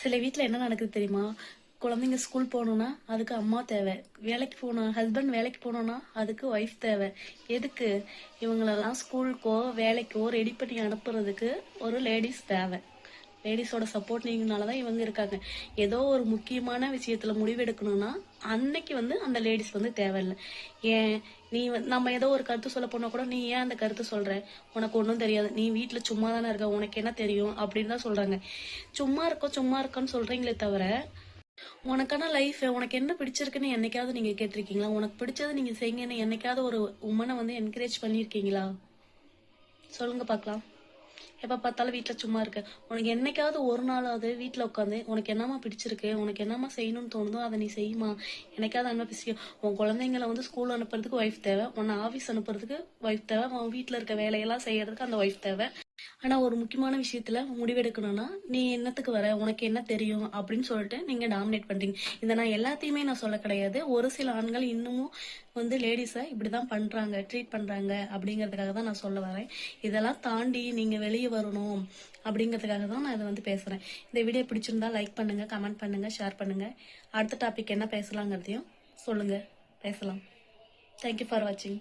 சில வீட்டில் என்ன நடக்குது தெரியுமா? குழந்தைங்க ஸ்கூல் போகணும்னா அதுக்கு அம்மா தேவை, வேலைக்கு போகணும், ஹஸ்பண்ட் வேலைக்கு போகணும்னா அதுக்கு ஒய்ஃப் தேவை. எதுக்கு? இவங்களெல்லாம் ஸ்கூலுக்கோ வேலைக்கோ ரெடி பண்ணி அனுப்புறதுக்கு ஒரு லேடிஸ் தேவை. லேடிஸோட சப்போர்ட்டிங்னால தான் இவங்க இருக்காங்க. ஏதோ ஒரு முக்கியமான விஷயத்துல முடிவெடுக்கணும்னா அன்னைக்கு அந்த லேடிஸ் தேவையில்லை. ஏன் நீ நம்ம ஏதோ ஒரு கருத்து சொல்ல போனா கூட, நீ ஏன் அந்த கருத்து சொல்ற, உனக்கு ஒன்றும் தெரியாது, நீ வீட்டுல சும்மா தானே இருக்க, உனக்கு என்ன தெரியும் அப்படின்னு தான் சொல்றாங்க. சும்மா இருக்கோன்னு சொல்றீங்களே தவிர, உனக்கான லைஃப் உனக்கு என்ன பிடிச்சிருக்குன்னு என்னைக்காவது நீங்க கேட்டிருக்கீங்களா? உனக்கு பிடிச்சதை நீங்க செய்யுங்கன்னு என்னைக்காவது ஒரு உமனை என்கரேஜ் பண்ணிருக்கீங்களா? சொல்லுங்க பார்க்கலாம். எப்போ பார்த்தாலும் வீட்டில் சும்மா இருக்க, உனக்கு என்னைக்காவது ஒரு நாளாவது வீட்டில் உட்காந்து உனக்கு என்னம்மா பிடிச்சிருக்கு, உனக்கு என்னம்மா செய்யணும்னு தோணுதோ அதை நீ செய்யுமா? என்னைக்காவது அண்ணா பேசிய உன் குழந்தைங்களை ஸ்கூல் அனுப்புறதுக்கு ஒய்ஃப் தேவை, உன்னை ஆஃபீஸ் அனுப்புறதுக்கு ஒய்ஃப் தேவை, உன் வீட்டில் இருக்க வேலையெல்லாம் செய்யறதுக்கு அந்த ஒய்ஃப் தேவை. ஆனா ஒரு முக்கியமான விஷயத்துல முடிவெடுக்கணும்னா நீ என்னத்துக்கு வர, உனக்கு என்ன தெரியும் அப்படின்னு சொல்லிட்டு நீங்க டாமினேட் பண்றீங்க. இதை நான் எல்லாத்தையுமே நான் சொல்ல கிடையாது. ஒரு சில ஆண்கள் இன்னமும் லேடிஸை இப்படிதான் பண்றாங்க, ட்ரீட் பண்றாங்க அப்படிங்கிறதுக்காக தான் நான் சொல்ல வரேன். இதெல்லாம் தாண்டி நீங்க வெளியே வரணும் அப்படிங்கிறதுக்காக தான் நான் இதை பேசுறேன். இந்த வீடியோ பிடிச்சிருந்தா லைக் பண்ணுங்க, கமெண்ட் பண்ணுங்க, ஷேர் பண்ணுங்க. அடுத்த டாபிக் என்ன பேசலாங்கிறதையும் சொல்லுங்க, பேசலாம். தேங்க்யூ ஃபார் வாட்சிங்.